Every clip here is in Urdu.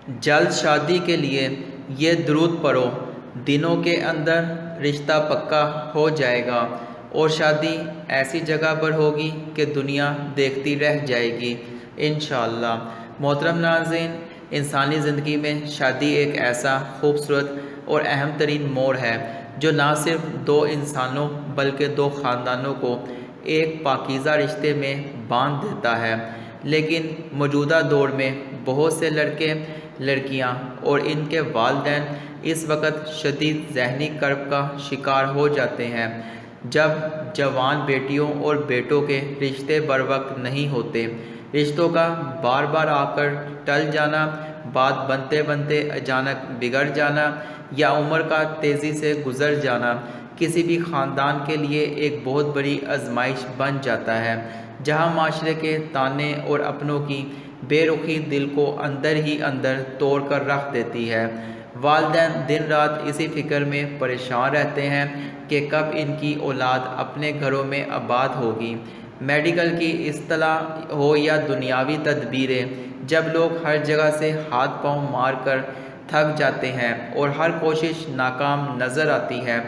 جلد شادی کے لیے یہ درود پڑھو، دنوں کے اندر رشتہ پکا ہو جائے گا اور شادی ایسی جگہ پر ہوگی کہ دنیا دیکھتی رہ جائے گی انشاءاللہ۔ محترم ناظرین، انسانی زندگی میں شادی ایک ایسا خوبصورت اور اہم ترین موڑ ہے جو نہ صرف دو انسانوں بلکہ دو خاندانوں کو ایک پاکیزہ رشتے میں باندھ دیتا ہے۔ لیکن موجودہ دور میں بہت سے لڑکے، لڑکیاں اور ان کے والدین اس وقت شدید ذہنی کرب کا شکار ہو جاتے ہیں جب جوان بیٹیوں اور بیٹوں کے رشتے بر وقت نہیں ہوتے۔ رشتوں کا بار بار آ کر ٹل جانا، بات بنتے بنتے اچانک بگڑ جانا یا عمر کا تیزی سے گزر جانا کسی بھی خاندان کے لیے ایک بہت بڑی آزمائش بن جاتا ہے، جہاں معاشرے کے طعنے اور اپنوں کی بے رخی دل کو اندر ہی اندر توڑ کر رکھ دیتی ہے۔ والدین دن رات اسی فکر میں پریشان رہتے ہیں کہ کب ان کی اولاد اپنے گھروں میں آباد ہوگی۔ میڈیکل کی اصطلاح ہو یا دنیاوی تدبیریں، جب لوگ ہر جگہ سے ہاتھ پاؤں مار کر تھک جاتے ہیں اور ہر کوشش ناکام نظر آتی ہے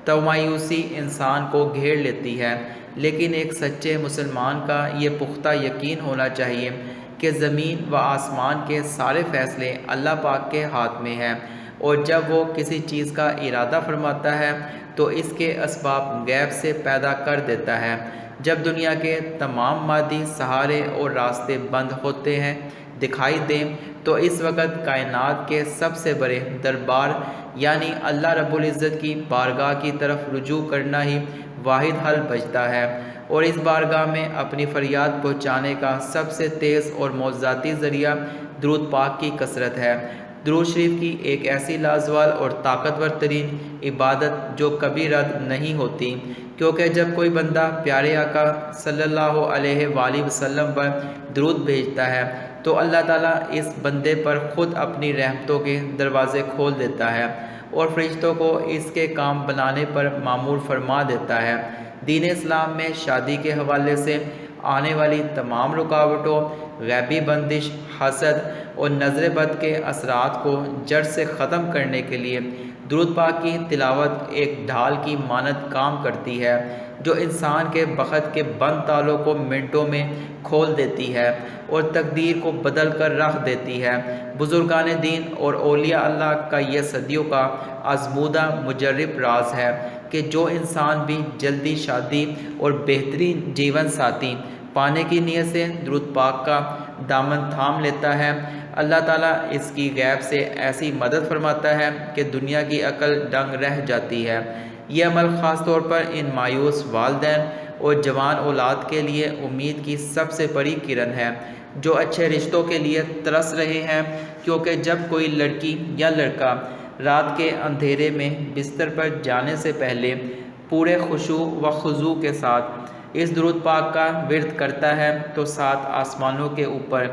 تو مایوسی انسان کو گھیر لیتی ہے۔ لیکن ایک سچے مسلمان کا یہ پختہ یقین ہونا چاہیے کہ زمین و آسمان کے سارے فیصلے اللہ پاک کے ہاتھ میں ہیں، اور جب وہ کسی چیز کا ارادہ فرماتا ہے تو اس کے اسباب غیب سے پیدا کر دیتا ہے۔ جب دنیا کے تمام مادی سہارے اور راستے بند ہوتے ہیں دکھائی دیں تو اس وقت کائنات کے سب سے بڑے دربار یعنی اللہ رب العزت کی بارگاہ کی طرف رجوع کرنا ہی واحد حل بچتا ہے، اور اس بارگاہ میں اپنی فریاد پہنچانے کا سب سے تیز اور معجزاتی ذریعہ درود پاک کی کثرت ہے۔ درود شریف کی ایک ایسی لازوال اور طاقتور ترین عبادت جو کبھی رد نہیں ہوتی، کیونکہ جب کوئی بندہ پیارے آقا صلی اللہ علیہ وآلہ وسلم پر درود بھیجتا ہے تو اللہ تعالیٰ اس بندے پر خود اپنی رحمتوں کے دروازے کھول دیتا ہے اور فرشتوں کو اس کے کام بنانے پر مامور فرما دیتا ہے۔ دین اسلام میں شادی کے حوالے سے آنے والی تمام رکاوٹوں، غیبی بندش، حسد اور نظر بد کے اثرات کو جڑ سے ختم کرنے کے لیے درود پاک کی تلاوت ایک ڈھال کی مانند کام کرتی ہے جو انسان کے بخت کے بند تالوں کو منٹوں میں کھول دیتی ہے اور تقدیر کو بدل کر رکھ دیتی ہے۔ بزرگان دین اور اولیاء اللہ کا یہ صدیوں کا آزمودہ مجرب راز ہے کہ جو انسان بھی جلدی شادی اور بہترین جیون ساتھی پانے کی نیت سے درود پاک کا دامن تھام لیتا ہے، اللہ تعالیٰ اس کی غیب سے ایسی مدد فرماتا ہے کہ دنیا کی عقل دنگ رہ جاتی ہے۔ یہ عمل خاص طور پر ان مایوس والدین اور جوان اولاد کے لیے امید کی سب سے بڑی کرن ہے جو اچھے رشتوں کے لیے ترس رہے ہیں، کیونکہ جب کوئی لڑکی یا لڑکا رات کے اندھیرے میں بستر پر جانے سے پہلے پورے خشوع و خضوع کے ساتھ اس درود پاک کا ورد کرتا ہے تو سات آسمانوں کے اوپر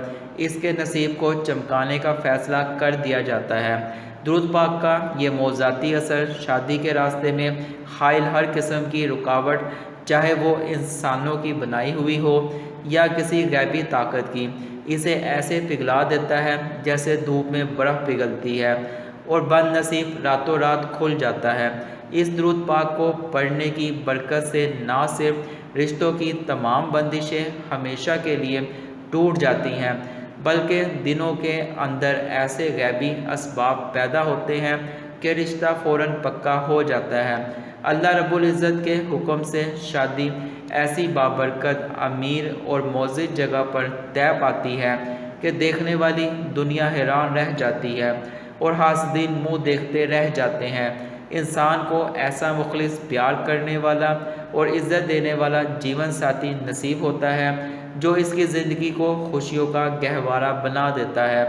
اس کے نصیب کو چمکانے کا فیصلہ کر دیا جاتا ہے۔ درود پاک کا یہ معجزاتی اثر شادی کے راستے میں حائل ہر قسم کی رکاوٹ، چاہے وہ انسانوں کی بنائی ہوئی ہو یا کسی غیبی طاقت کی، اسے ایسے پگھلا دیتا ہے جیسے دھوپ میں برف پگھلتی ہے اور بد نصیب راتوں رات کھل جاتا ہے۔ اس درود پاک کو پڑھنے کی برکت سے نہ صرف رشتوں کی تمام بندشیں ہمیشہ کے لیے ٹوٹ جاتی ہیں بلکہ دنوں کے اندر ایسے غیبی اسباب پیدا ہوتے ہیں کہ رشتہ فوراً پکا ہو جاتا ہے۔ اللہ رب العزت کے حکم سے شادی ایسی بابرکت، امیر اور معزز جگہ پر طے پاتی ہے کہ دیکھنے والی دنیا حیران رہ جاتی ہے اور حاسدین منہ دیکھتے رہ جاتے ہیں۔ انسان کو ایسا مخلص، پیار کرنے والا اور عزت دینے والا جیون ساتھی نصیب ہوتا ہے جو اس کی زندگی کو خوشیوں کا گہوارہ بنا دیتا ہے۔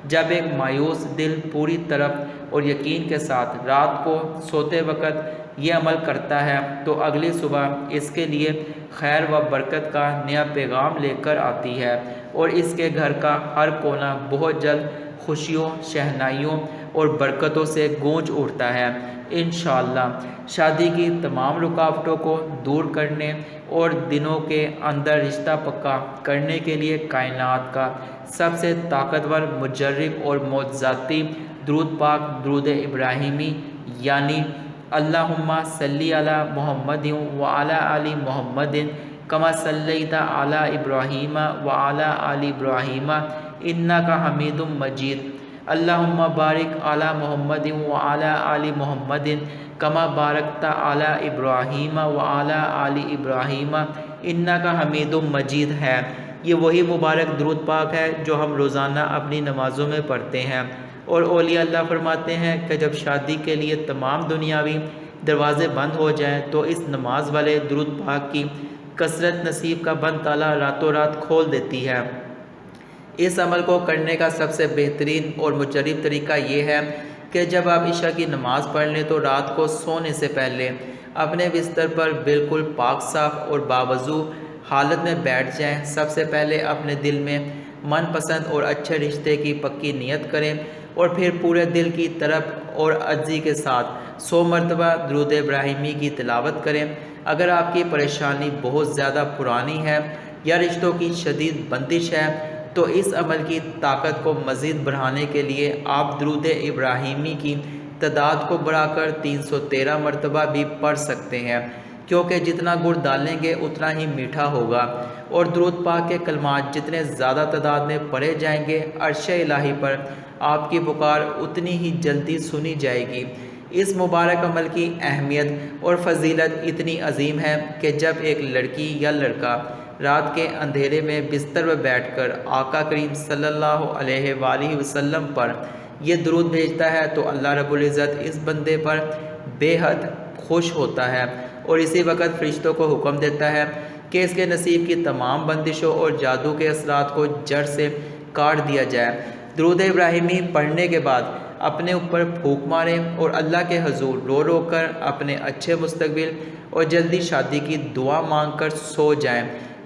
جب ایک مایوس دل پوری طرح اور یقین کے ساتھ رات کو سوتے وقت یہ عمل کرتا ہے تو اگلی صبح اس کے لیے خیر و برکت کا نیا پیغام لے کر آتی ہے اور اس کے گھر کا ہر کونا بہت جلد خوشیوں، شہنائیوں اور برکتوں سے گونج اٹھتا ہے۔ انشاءاللہ شادی کی تمام رکاوٹوں کو دور کرنے اور دنوں کے اندر رشتہ پکا کرنے کے لیے کائنات کا سب سے طاقتور، مجرب اور معجزاتی درود پاک درود ابراہیمی یعنی اللہم صلی علی محمد وعلی آل محمد کما صلیت علی ابراہیم وعلی آل ابراہیم انک حمید مجید، اللہم بارک علی محمد وعلی آل محمد کما بارکت علی ابراہیم وعلی آل ابراہیم انک حمید مجید ہے۔ یہ وہی مبارک درود پاک ہے جو ہم روزانہ اپنی نمازوں میں پڑھتے ہیں، اور اولیاء اللہ فرماتے ہیں کہ جب شادی کے لیے تمام دنیاوی دروازے بند ہو جائیں تو اس نماز والے درود پاک کی کثرت نصیب کا بند تالا راتوں رات کھول دیتی ہے۔ اس عمل کو کرنے کا سب سے بہترین اور مجرب طریقہ یہ ہے کہ جب آپ عشاء کی نماز پڑھ لیں تو رات کو سونے سے پہلے اپنے بستر پر بالکل پاک صاف اور باوضو حالت میں بیٹھ جائیں۔ سب سے پہلے اپنے دل میں من پسند اور اچھے رشتے کی پکی نیت کریں اور پھر پورے دل کی طرف اور عجزی کے ساتھ 100 مرتبہ درود ابراہیمی کی تلاوت کریں۔ اگر آپ کی پریشانی بہت زیادہ پرانی ہے یا رشتوں کی شدید بندش ہے تو اس عمل کی طاقت کو مزید بڑھانے کے لیے آپ درود ابراہیمی کی تعداد کو بڑھا کر 313 مرتبہ بھی پڑھ سکتے ہیں، کیونکہ جتنا گڑ ڈالیں گے اتنا ہی میٹھا ہوگا، اور درود پاک کے کلمات جتنے زیادہ تعداد میں پڑھے جائیں گے عرش الہی پر آپ کی پکار اتنی ہی جلدی سنی جائے گی۔ اس مبارک عمل کی اہمیت اور فضیلت اتنی عظیم ہے کہ جب ایک لڑکی یا لڑکا رات کے اندھیرے میں بستر میں بیٹھ کر آقا کریم صلی اللہ علیہ وآلہ وسلم پر یہ درود بھیجتا ہے تو اللہ رب العزت اس بندے پر بے حد خوش ہوتا ہے، اور اسی وقت فرشتوں کو حکم دیتا ہے کہ اس کے نصیب کی تمام بندشوں اور جادو کے اثرات کو جڑ سے کاٹ دیا جائے۔ درود ابراہیمی پڑھنے کے بعد اپنے اوپر پھونک ماریں اور اللہ کے حضور رو رو کر اپنے اچھے مستقبل اور جلدی شادی کی دعا مانگ کر سو جائیں۔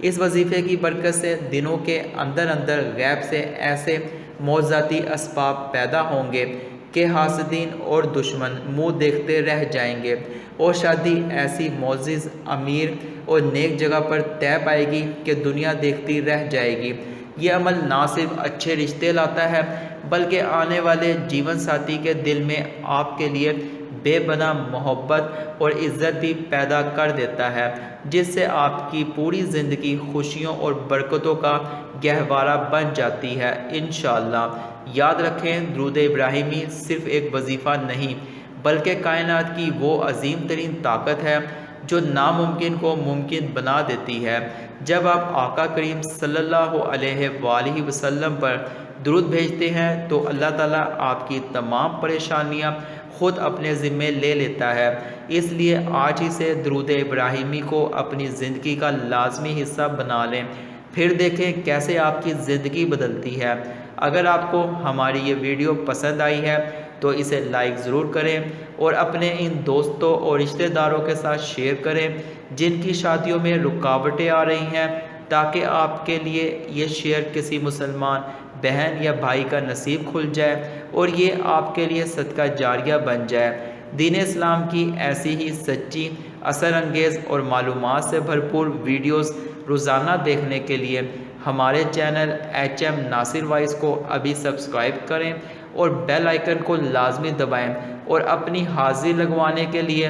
اس وظیفے کی برکت سے دنوں کے اندر اندر غیب سے ایسے معجزاتی اسباب پیدا ہوں گے کہ حاسدین اور دشمن منہ دیکھتے رہ جائیں گے، اور شادی ایسی معزز، امیر اور نیک جگہ پر طے پائے گی کہ دنیا دیکھتی رہ جائے گی۔ یہ عمل نہ صرف اچھے رشتے لاتا ہے بلکہ آنے والے جیون ساتھی کے دل میں آپ کے لیے بے پناہ محبت اور عزت بھی پیدا کر دیتا ہے، جس سے آپ کی پوری زندگی خوشیوں اور برکتوں کا گہوارہ بن جاتی ہے۔ انشاءاللہ یاد رکھیں، درود ابراہیمی صرف ایک وظیفہ نہیں بلکہ کائنات کی وہ عظیم ترین طاقت ہے جو ناممکن کو ممکن بنا دیتی ہے۔ جب آپ آقا کریم صلی اللہ علیہ وآلہ وسلم پر درود بھیجتے ہیں تو اللہ تعالیٰ آپ کی تمام پریشانیاں خود اپنے ذمے لے لیتا ہے۔ اس لیے آج ہی سے درود ابراہیمی کو اپنی زندگی کا لازمی حصہ بنا لیں، پھر دیکھیں کیسے آپ کی زندگی بدلتی ہے۔ اگر آپ کو ہماری یہ ویڈیو پسند آئی ہے تو اسے لائک ضرور کریں اور اپنے ان دوستوں اور رشتہ داروں کے ساتھ شیئر کریں جن کی شادیوں میں رکاوٹیں آ رہی ہیں، تاکہ آپ کے لیے یہ شیئر کسی مسلمان بہن یا بھائی کا نصیب کھل جائے اور یہ آپ کے لیے صدقہ جاریہ بن جائے۔ دین اسلام کی ایسی ہی سچی، اثر انگیز اور معلومات سے بھرپور ویڈیوز روزانہ دیکھنے کے لیے ہمارے چینل HM ناصر وائس کو ابھی سبسکرائب کریں اور بیل آئیکن کو لازمی دبائیں، اور اپنی حاضری لگوانے کے لیے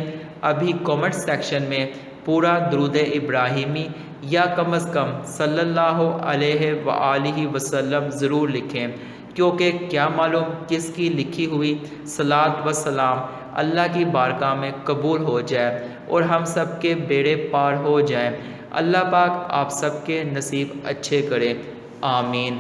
ابھی کمنٹ سیکشن میں پورا درود ابراہیمی یا کم از کم صلی اللہ علیہ وآلہ وسلم ضرور لکھیں، کیونکہ کیا معلوم کس کی لکھی ہوئی صلاۃ و سلام اللہ کی بارگاہ میں قبول ہو جائے اور ہم سب کے بیڑے پار ہو جائیں۔ اللہ پاک آپ سب کے نصیب اچھے کرے، آمین۔